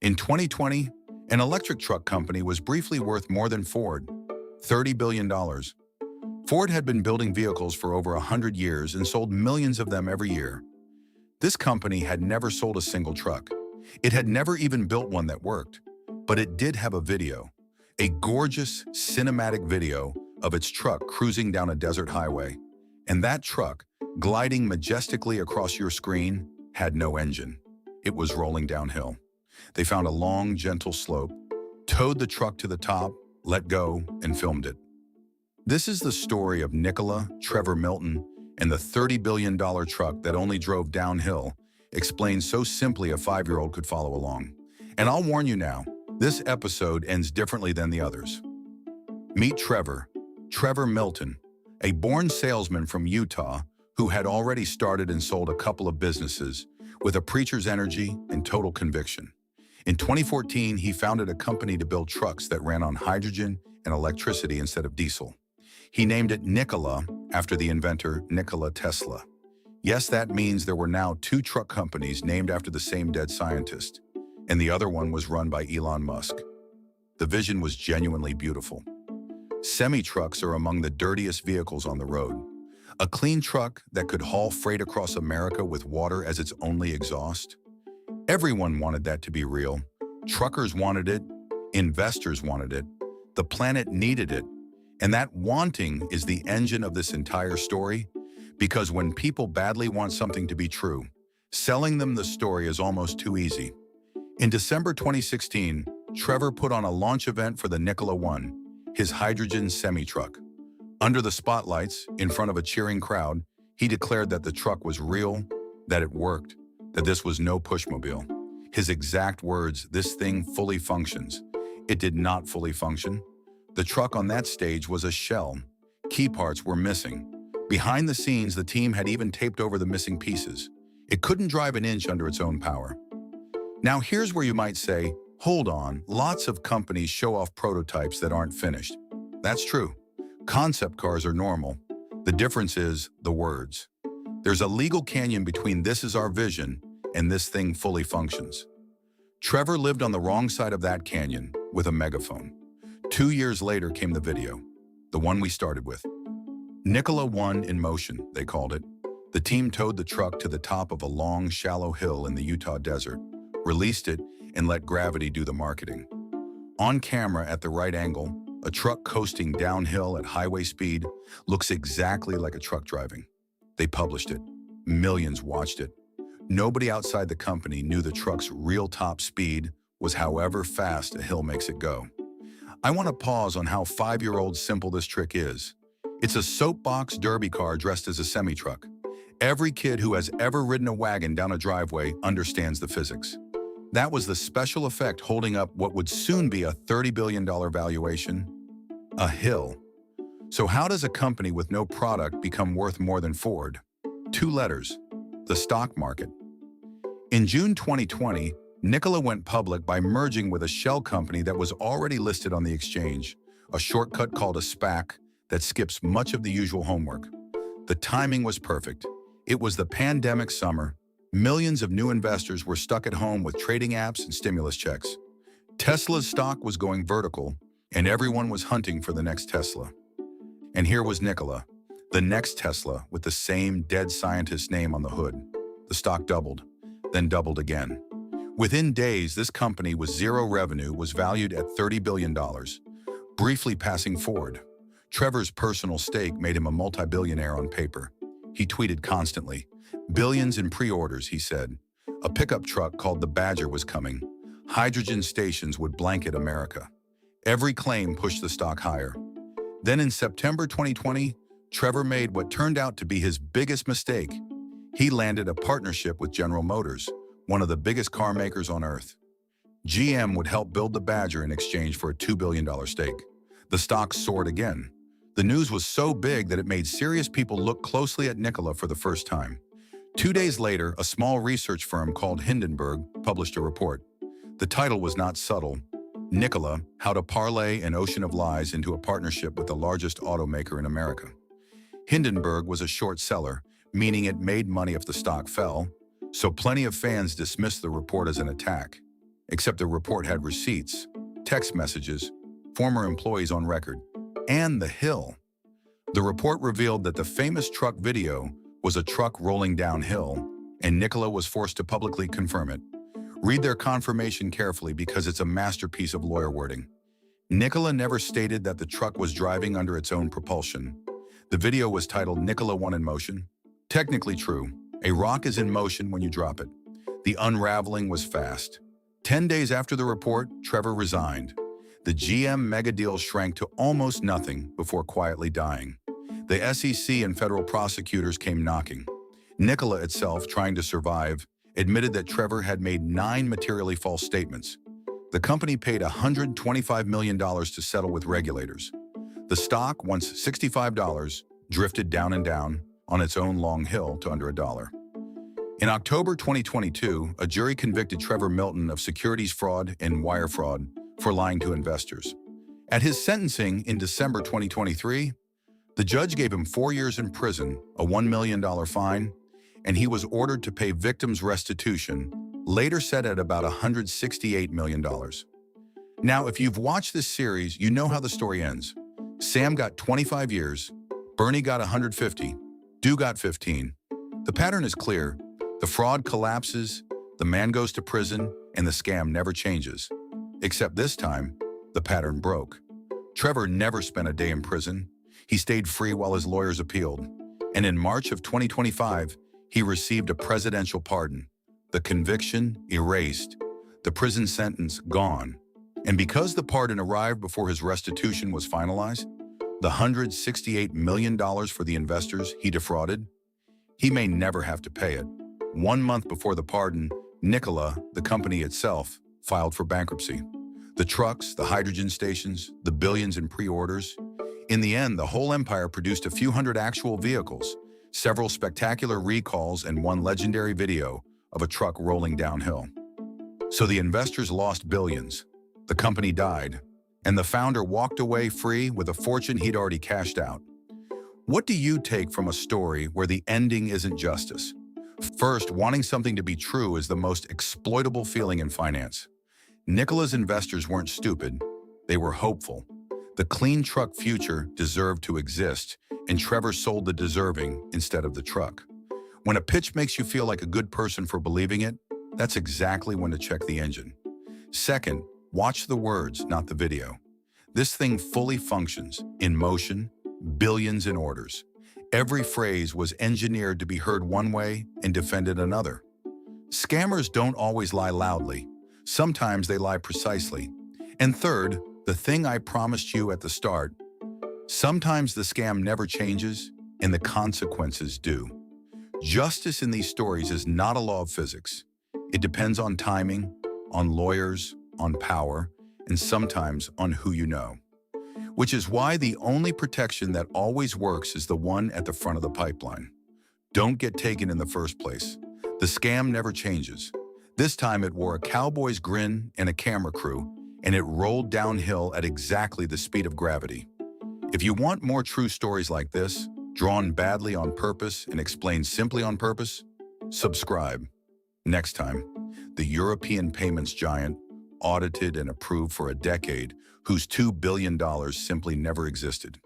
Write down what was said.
In 2020, an electric truck company was briefly worth more than Ford, $30 billion. Ford had been building vehicles for over 100 years and sold millions of them every year. This company had never sold a single truck. It had never even built one that worked. But it did have a video, a gorgeous cinematic video of its truck cruising down a desert highway. And that truck, gliding majestically across your screen, had no engine. It was rolling downhill. They found a long, gentle slope, towed the truck to the top, let go, and filmed it. This is the story of Nikola, Trevor Milton, and the $30 billion truck that only drove downhill, explained so simply a 5-year-old could follow along. And I'll warn you now, this episode ends differently than the others. Meet Trevor Milton, a born salesman from Utah who had already started and sold a couple of businesses with a preacher's energy and total conviction. In 2014, he founded a company to build trucks that ran on hydrogen and electricity instead of diesel. He named it Nikola after the inventor Nikola Tesla. Yes, that means there were now 2 truck companies named after the same dead scientist, and the other one was run by Elon Musk. The vision was genuinely beautiful. Semi-trucks are among the dirtiest vehicles on the road. A clean truck that could haul freight across America with water as its only exhaust. Everyone wanted that to be real. Truckers wanted it, investors wanted it, the planet needed it, and that wanting is the engine of this entire story, because when people badly want something to be true, selling them the story is almost too easy. In December 2016, Trevor put on a launch event for the Nikola One, his hydrogen semi-truck. Under the spotlights, in front of a cheering crowd, he declared that the truck was real, that it worked, that this was no pushmobile. His exact words, "This thing fully functions." It did not fully function. The truck on that stage was a shell. Key parts were missing. Behind the scenes, the team had even taped over the missing pieces. It couldn't drive an inch under its own power. Now here's where you might say, hold on, lots of companies show off prototypes that aren't finished. That's true. Concept cars are normal. The difference is the words. There's a legal canyon between "this is our vision" and "this thing fully functions." Trevor lived on the wrong side of that canyon with a megaphone. 2 years later came the video, the one we started with. Nikola One in motion, they called it. The team towed the truck to the top of a long, shallow hill in the Utah desert, released it, and let gravity do the marketing. On camera at the right angle, a truck coasting downhill at highway speed looks exactly like a truck driving. They published it. Millions watched it. Nobody outside the company knew the truck's real top speed was however fast a hill makes it go. I want to pause on how 5-year-old simple this trick is. It's a soapbox derby car dressed as a semi-truck. Every kid who has ever ridden a wagon down a driveway understands the physics. That was the special effect holding up what would soon be a $30 billion valuation. A hill. So how does a company with no product become worth more than Ford? 2 letters. The stock market. In June 2020, Nikola went public by merging with a shell company that was already listed on the exchange, a shortcut called a SPAC that skips much of the usual homework. The timing was perfect. It was the pandemic summer. Millions of new investors were stuck at home with trading apps and stimulus checks. Tesla's stock was going vertical, and everyone was hunting for the next Tesla. And here was Nikola, the next Tesla with the same dead scientist name on the hood. The stock doubled, then doubled again. Within days, this company with zero revenue was valued at $30 billion, briefly passing Ford. Trevor's personal stake made him a multi-billionaire on paper. He tweeted constantly, "Billions in pre-orders," he said. A pickup truck called the Badger was coming. Hydrogen stations would blanket America. Every claim pushed the stock higher. Then in September 2020, Trevor made what turned out to be his biggest mistake. He landed a partnership with General Motors, one of the biggest car makers on earth. GM would help build the Badger in exchange for a $2 billion stake. The stock soared again. The news was so big that it made serious people look closely at Nikola for the first time. 2 days later, a small research firm called Hindenburg published a report. The title was not subtle. Nikola, How to Parlay an Ocean of Lies into a Partnership with the Largest Automaker in America. Hindenburg was a short seller, meaning it made money if the stock fell, so plenty of fans dismissed the report as an attack. except the report had receipts, text messages, former employees on record, and the hill. The report revealed that the famous truck video was a truck rolling downhill, and Nikola was forced to publicly confirm it. Read their confirmation carefully because it's a masterpiece of lawyer wording. Nikola never stated that the truck was driving under its own propulsion. The video was titled "Nikola 1 in Motion." Technically true. A rock is in motion when you drop it. The unraveling was fast. 10 days after the report, Trevor resigned. The GM mega deal shrank to almost nothing before quietly dying. The SEC and federal prosecutors came knocking. Nikola itself, trying to survive, admitted that Trevor had made 9 materially false statements. The company paid $125 million to settle with regulators. The stock, once $65, drifted down and down on its own long hill to under $1. In October 2022, a jury convicted Trevor Milton of securities fraud and wire fraud for lying to investors. At his sentencing in December 2023, the judge gave him 4 years in prison, a $1 million fine, and he was ordered to pay victims' restitution, later set at about $168 million. Now, if you've watched this series, you know how the story ends. Sam got 25 years, Bernie got 150, Stu got 15. The pattern is clear. The fraud collapses, the man goes to prison, and the scam never changes. Except this time, the pattern broke. Trevor never spent a day in prison. He stayed free while his lawyers appealed. And in March of 2025, he received a presidential pardon. The conviction erased, the prison sentence gone. And because the pardon arrived before his restitution was finalized, the $168 million for the investors he defrauded, he may never have to pay it. 1 month before the pardon, Nikola, the company itself, filed for bankruptcy. The trucks, the hydrogen stations, the billions in pre-orders. In the end, the whole empire produced a few hundred actual vehicles, several spectacular recalls, and one legendary video of a truck rolling downhill. So the investors lost billions, the company died, and the founder walked away free with a fortune he'd already cashed out. What do you take from a story where the ending isn't justice? First, wanting something to be true is the most exploitable feeling in finance. Nikola's investors weren't stupid, they were hopeful. The clean truck future deserved to exist, and Trevor sold the deserving instead of the truck. When a pitch makes you feel like a good person for believing it, that's exactly when to check the engine. Second, watch the words, not the video. This thing fully functions, in motion, billions in orders. Every phrase was engineered to be heard one way and defended another. Scammers don't always lie loudly. Sometimes they lie precisely. And third, the thing I promised you at the start, sometimes the scam never changes and the consequences do. Justice in these stories is not a law of physics. It depends on timing, on lawyers, on power, and sometimes on who you know. Which is why the only protection that always works is the one at the front of the pipeline. Don't get taken in the first place. The scam never changes. This time it wore a cowboy's grin and a camera crew, and it rolled downhill at exactly the speed of gravity. If you want more true stories like this, drawn badly on purpose and explained simply on purpose, subscribe. Next time, the European payments giant, audited and approved for a decade, whose $2 billion simply never existed.